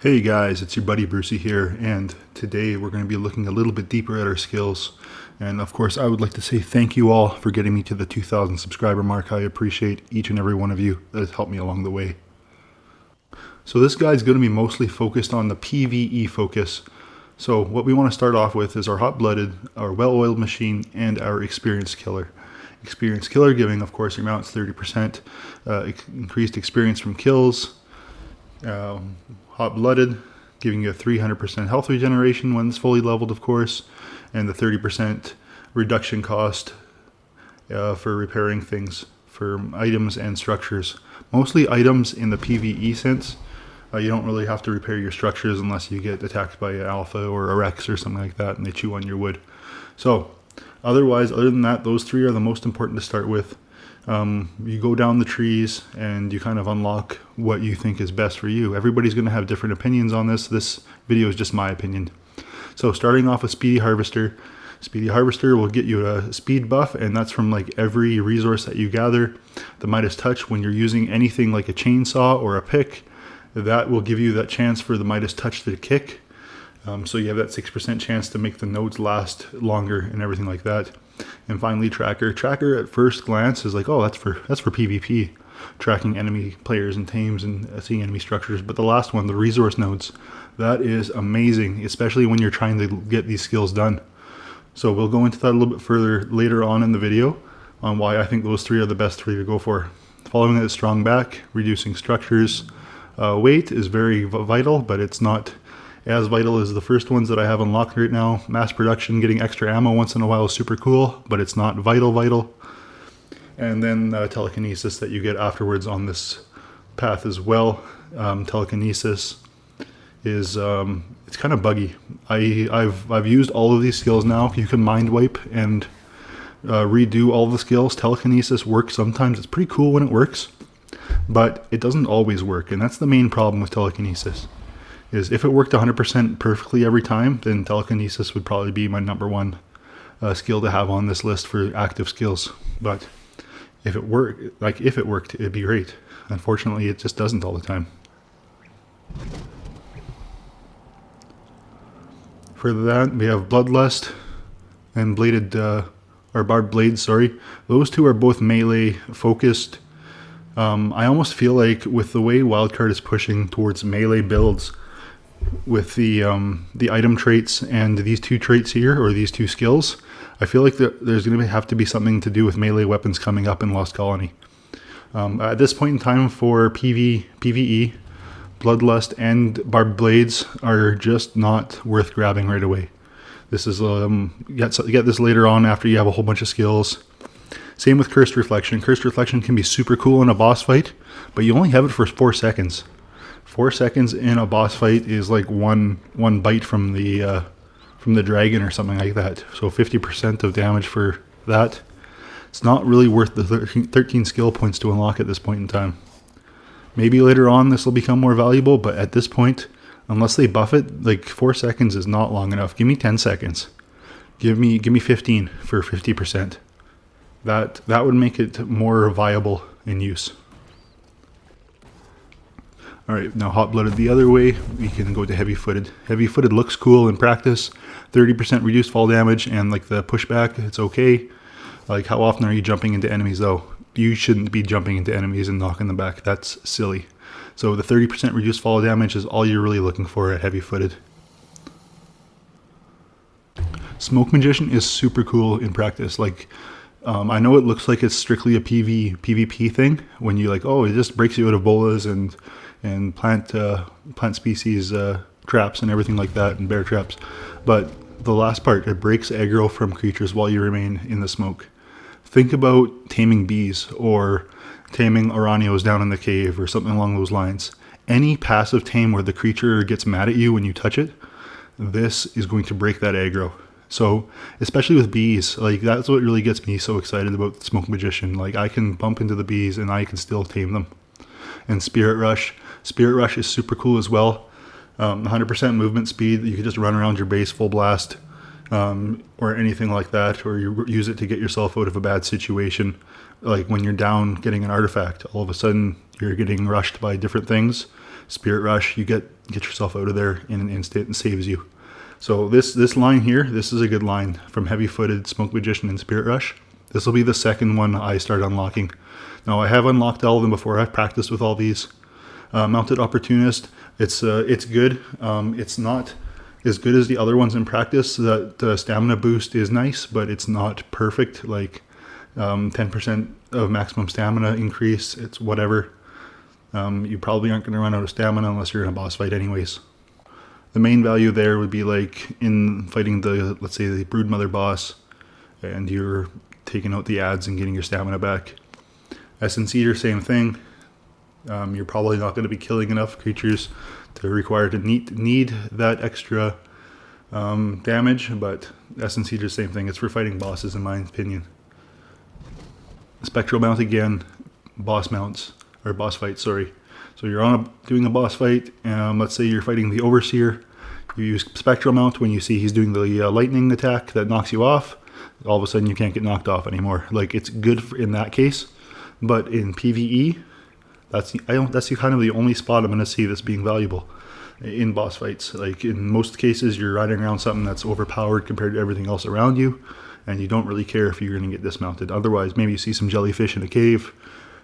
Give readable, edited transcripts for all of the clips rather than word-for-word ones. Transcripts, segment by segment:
Hey guys, it's your buddy Brucey here, and today we're going to be looking a little bit deeper at our skills. And of course, I would like to say thank you all for getting me to the 2,000 subscriber mark. I appreciate each and every one of you that has helped me along the way. So this guide is going to be mostly focused on the PVE focus. So what we want to start off with is our hot-blooded, our well-oiled machine, and our experienced killer. Experienced killer giving, of course, your mounts 30% increased experience from kills. Hot-blooded, giving you a 300% health regeneration when it's fully leveled, of course, and the 30% reduction cost for repairing things, for items and structures. Mostly items in the PvE sense. You don't really have to repair your structures unless you get attacked by an alpha or a Rex or something like that and they chew on your wood. So, other than that, those three are the most important to start with. You go down the trees and you kind of unlock what you think is best for you. Everybody's going to have different opinions on this. This video is just my opinion. So starting off with Speedy Harvester. Speedy Harvester will get you a speed buff, and that's from like every resource that you gather. The Midas Touch, when you're using anything like a chainsaw or a pick, that will give you that chance for the Midas Touch to kick. So you have that 6% chance to make the nodes last longer and everything like that. And finally, Tracker. Tracker at first glance is like, oh, that's for PvP, tracking enemy players and tames and seeing enemy structures. But the last one, the resource nodes, that is amazing, especially when you're trying to get these skills done. So we'll go into that a little bit further later on in the video on why I think those three are the best three to go for. Following that is strong back, reducing structures. Weight is very vital, but it's not as vital as the first ones that I have unlocked right now. Mass production, getting extra ammo once in a while is super cool, but it's not vital. And then telekinesis that you get afterwards on this path as well. Telekinesis is it's kind of buggy. I've used all of these skills now. You can mind wipe and redo all the skills. Telekinesis works sometimes. It's pretty cool when it works, but it doesn't always work, and that's the main problem with telekinesis. Is if it worked 100% perfectly every time, then telekinesis would probably be my number one skill to have on this list for active skills. But if it worked, it'd be great. Unfortunately, it just doesn't all the time. For that, we have Bloodlust and Barbed Blades. Sorry, those two are both melee focused. I almost feel like with the way Wildcard is pushing towards melee builds, with the item traits and these two traits here, or these two skills, I feel like there's going to have to be something to do with melee weapons coming up in Lost Colony. At this point in time for PvE, Bloodlust and Barbed Blades are just not worth grabbing right away. This is get this later on after you have a whole bunch of skills. Same with Cursed Reflection. Cursed Reflection can be super cool in a boss fight, but you only have it for 4 seconds. 4 seconds in a boss fight is like one bite from the dragon or something like that. So 50% of damage for that. It's not really worth the 13 skill points to unlock at this point in time. Maybe later on this will become more valuable, but at this point, unless they buff it, like 4 seconds is not long enough. Give me 10 seconds. Give me 15 for 50%. That would make it more viable in use. Alright, now hot-blooded the other way, we can go to heavy-footed. Heavy-footed looks cool in practice. 30% reduced fall damage and like the pushback, it's okay. Like, how often are you jumping into enemies though? You shouldn't be jumping into enemies and knocking them back. That's silly. So the 30% reduced fall damage is all you're really looking for at heavy-footed. Smoke Magician is super cool in practice. Like, I know it looks like it's strictly a PvP thing when you like, oh, it just breaks you out of bolas and plant species traps and everything like that, and bear traps. But the last part, it breaks aggro from creatures while you remain in the smoke. Think about taming bees or taming Oranios down in the cave or something along those lines. Any passive tame where the creature gets mad at you when you touch it, this is going to break that aggro. So, especially with bees, like that's what really gets me so excited about the Smoke Magician. Like, I can bump into the bees and I can still tame them. And Spirit Rush is super cool as well. 100% movement speed. You can just run around your base full blast, or anything like that, or you use it to get yourself out of a bad situation. Like when you're down getting an artifact, all of a sudden you're getting rushed by different things. Spirit Rush, you get yourself out of there in an instant and saves you. So this line here, this is a good line from Heavy Footed, Smoke Magician, and Spirit Rush. This will be the second one I start unlocking. Now I have unlocked all of them before. I've practiced with all these. Mounted Opportunist, it's good. It's not as good as the other ones in practice. The stamina boost is nice, but it's not perfect. Like 10% of maximum stamina increase. It's whatever. You probably aren't going to run out of stamina unless you're in a boss fight anyways. The main value there would be like in fighting the, let's say, the Broodmother boss, and you're taking out the ads and getting your stamina back. Essence Eater, same thing. You're probably not going to be killing enough creatures to require to need that extra damage, but Essence Eater, same thing. It's for fighting bosses in my opinion. Spectral Mount again, boss mounts, or boss fights, sorry. So you're doing a boss fight, let's say you're fighting the Overseer. You use Spectral Mount when you see he's doing the lightning attack that knocks you off. All of a sudden you can't get knocked off anymore. Like, it's good in that case, but in PVE, that's kind of the only spot I'm going to see this being valuable in boss fights. Like, in most cases, you're riding around something that's overpowered compared to everything else around you, and you don't really care if you're going to get dismounted. Otherwise, maybe you see some jellyfish in a cave,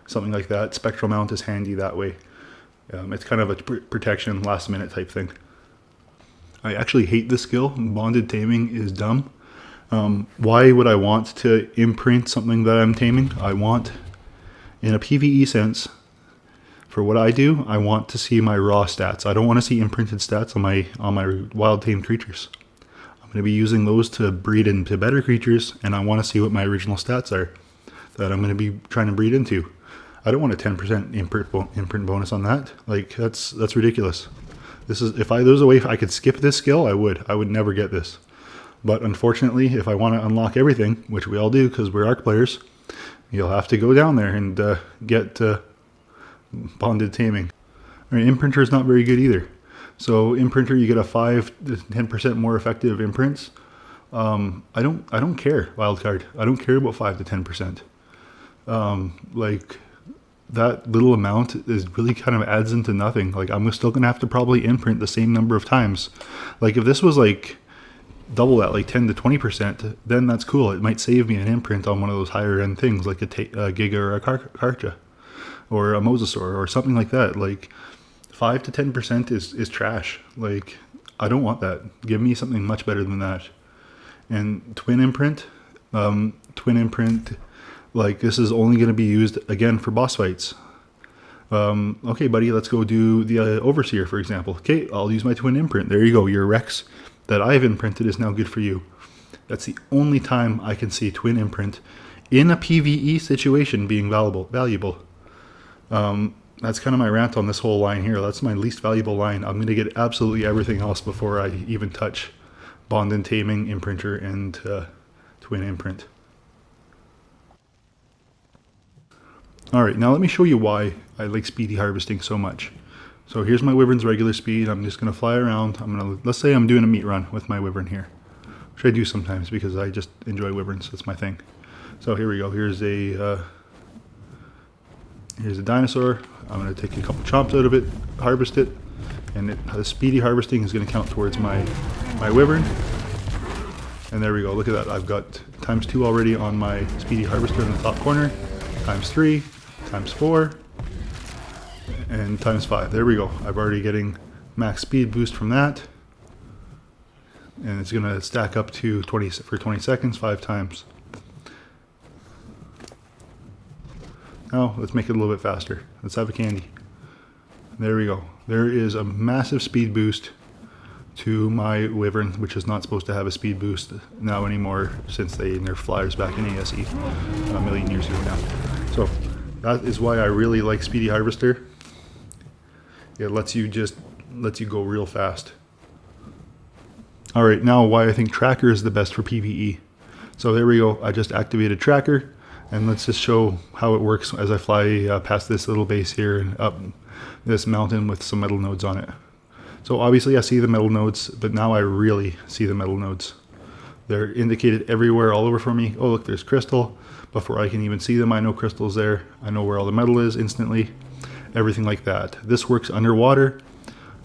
something like that. Spectral Mount is handy that way. It's kind of a protection, last minute type thing. I actually hate this skill. Bonded Taming is dumb. Why would I want to imprint something that I'm taming? I want, in a PvE sense, for what I do, I want to see my raw stats. I don't want to see imprinted stats on my wild tamed creatures. I'm going to be using those to breed into better creatures, and I want to see what my original stats are that I'm going to be trying to breed into. I don't want a 10% imprint bonus on that. Like, that's ridiculous. This is, if there was a way I could skip this skill, I would never get this. But unfortunately, if I want to unlock everything, which we all do because we're ARK players, you'll have to go down there and get Bonded Taming. I mean, Imprinter is not very good either. So Imprinter, you get a 5 to 10% more effective imprints. I don't care, wildcard. I don't care about 5 to 10%. Like, that little amount is really kind of adds into nothing. Like, I'm still gonna have to probably imprint the same number of times. Like, if this was like double that, like 10 to 20%, then that's cool. It might save me an imprint on one of those higher end things, like a Giga or a Karcha, or a Mosasaur, or something like that. Like, 5 to 10% is trash. Like, I don't want that. Give me something much better than that. And twin imprint, like, this is only going to be used again for boss fights. Okay, buddy, let's go do the Overseer, for example. Okay, I'll use my twin imprint. There you go. Your Rex that I've imprinted is now good for you. That's the only time I can see twin imprint in a PvE situation being valuable. That's kind of my rant on this whole line here. That's my least valuable line. I'm going to get absolutely everything else before I even touch Bonded Taming, Imprinter, and twin imprint. Alright, now let me show you why I like Speedy Harvesting so much. So here's my Wyvern's regular speed. I'm just going to fly around. Let's say I'm doing a meat run with my Wyvern here, which I do sometimes because I just enjoy Wyverns. That's my thing. So here we go. Here's a dinosaur. I'm going to take a couple chomps out of it, harvest it, and the Speedy Harvesting is going to count towards my Wyvern. And there we go. Look at that. I've got ×2 already on my Speedy Harvester in the top corner, ×3, ×4, and ×5. There we go. I'm already getting max speed boost from that, and it's going to stack up to 20 seconds 5 times. Now let's make it a little bit faster. Let's have a candy. There we go. There is a massive speed boost to my Wyvern, which is not supposed to have a speed boost now anymore since they nerfed flyers back in ASE a million years ago now. So that is why I really like Speedy Harvester. It lets you go real fast. Alright, now why I think Tracker is the best for PvE. So there we go. I just activated Tracker, and let's just show how it works as I fly past this little base here and up this mountain with some metal nodes on it. So obviously I see the metal nodes, but now I really see the metal nodes. They're indicated everywhere, all over for me. Oh look, there's crystal. Before I can even see them, I know crystal's there. I know where all the metal is instantly. everything like that. This works underwater.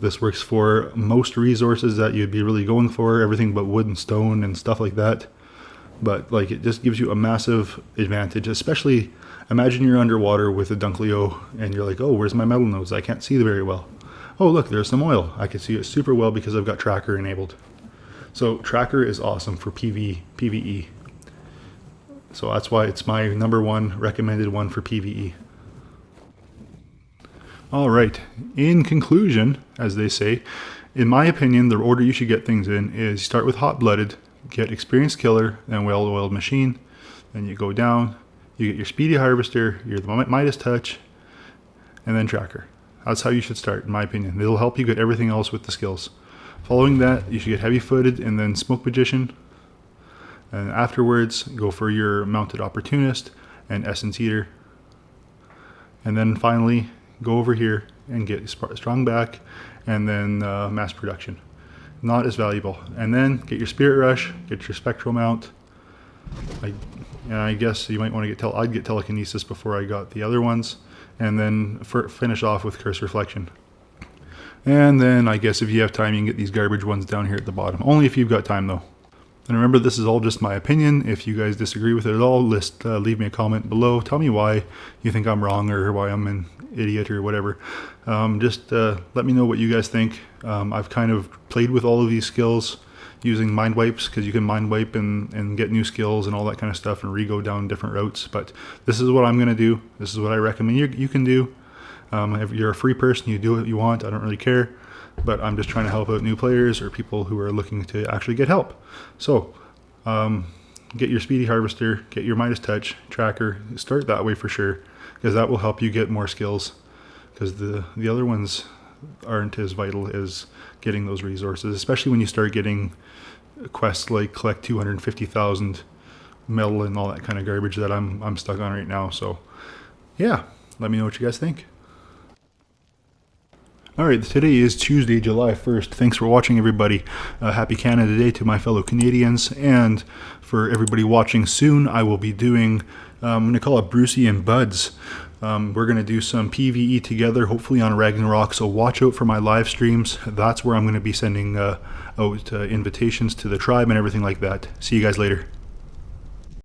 This works for most resources that you'd be really going for, everything but wood and stone and stuff like that. But like, it just gives you a massive advantage, especially imagine you're underwater with a Dunkleo and you're like, oh, where's my metal nodes? I can't see them very well. Oh, look, there's some oil. I can see it super well because I've got tracker enabled. So tracker is awesome for PVE. So that's why it's my #1 recommended one for PVE. All right, in conclusion, as they say, in my opinion, the order you should get things in is start with hot-blooded, get experienced killer, then well-oiled machine, then you go down, you get your speedy harvester, your Midas touch, and then tracker. That's how you should start, in my opinion. It'll help you get everything else with the skills. Following that, you should get heavy-footed and then smoke magician. And afterwards, go for your mounted opportunist and essence eater. And then finally, go over here and get strong back and then mass production. Not as valuable. And then get your spirit rush, get your spectral mount. I guess you might want to I'd get telekinesis before I got the other ones. And then finish off with curse reflection. And then I guess if you have time, you can get these garbage ones down here at the bottom. Only if you've got time though. And remember, this is all just my opinion. If you guys disagree with it at all, leave me a comment below. Tell me why you think I'm wrong or why I'm an idiot or whatever. Just let me know what you guys think. I've kind of played with all of these skills using mind wipes, because you can mind wipe and get new skills and all that kind of stuff and re-go down different routes. But this is what I'm going to do. This is what I recommend you can do. If you're a free person, you do what you want. I don't really care. But I'm just trying to help out new players or people who are looking to actually get help. So get your Speedy Harvester, get your Midas Touch, tracker, start that way for sure, because that will help you get more skills, because the other ones aren't as vital as getting those resources, especially when you start getting quests like collect 250,000 metal and all that kind of garbage that I'm stuck on right now. So yeah, let me know what you guys think. Alright, today is Tuesday, July 1st. Thanks for watching, everybody. Happy Canada Day to my fellow Canadians. And for everybody watching soon, I will be doing, I'm going to call it Brucey-M Buds. We're going to do some PVE together, hopefully on Ragnarok. So watch out for my live streams. That's where I'm going to be sending out invitations to the tribe and everything like that. See you guys later.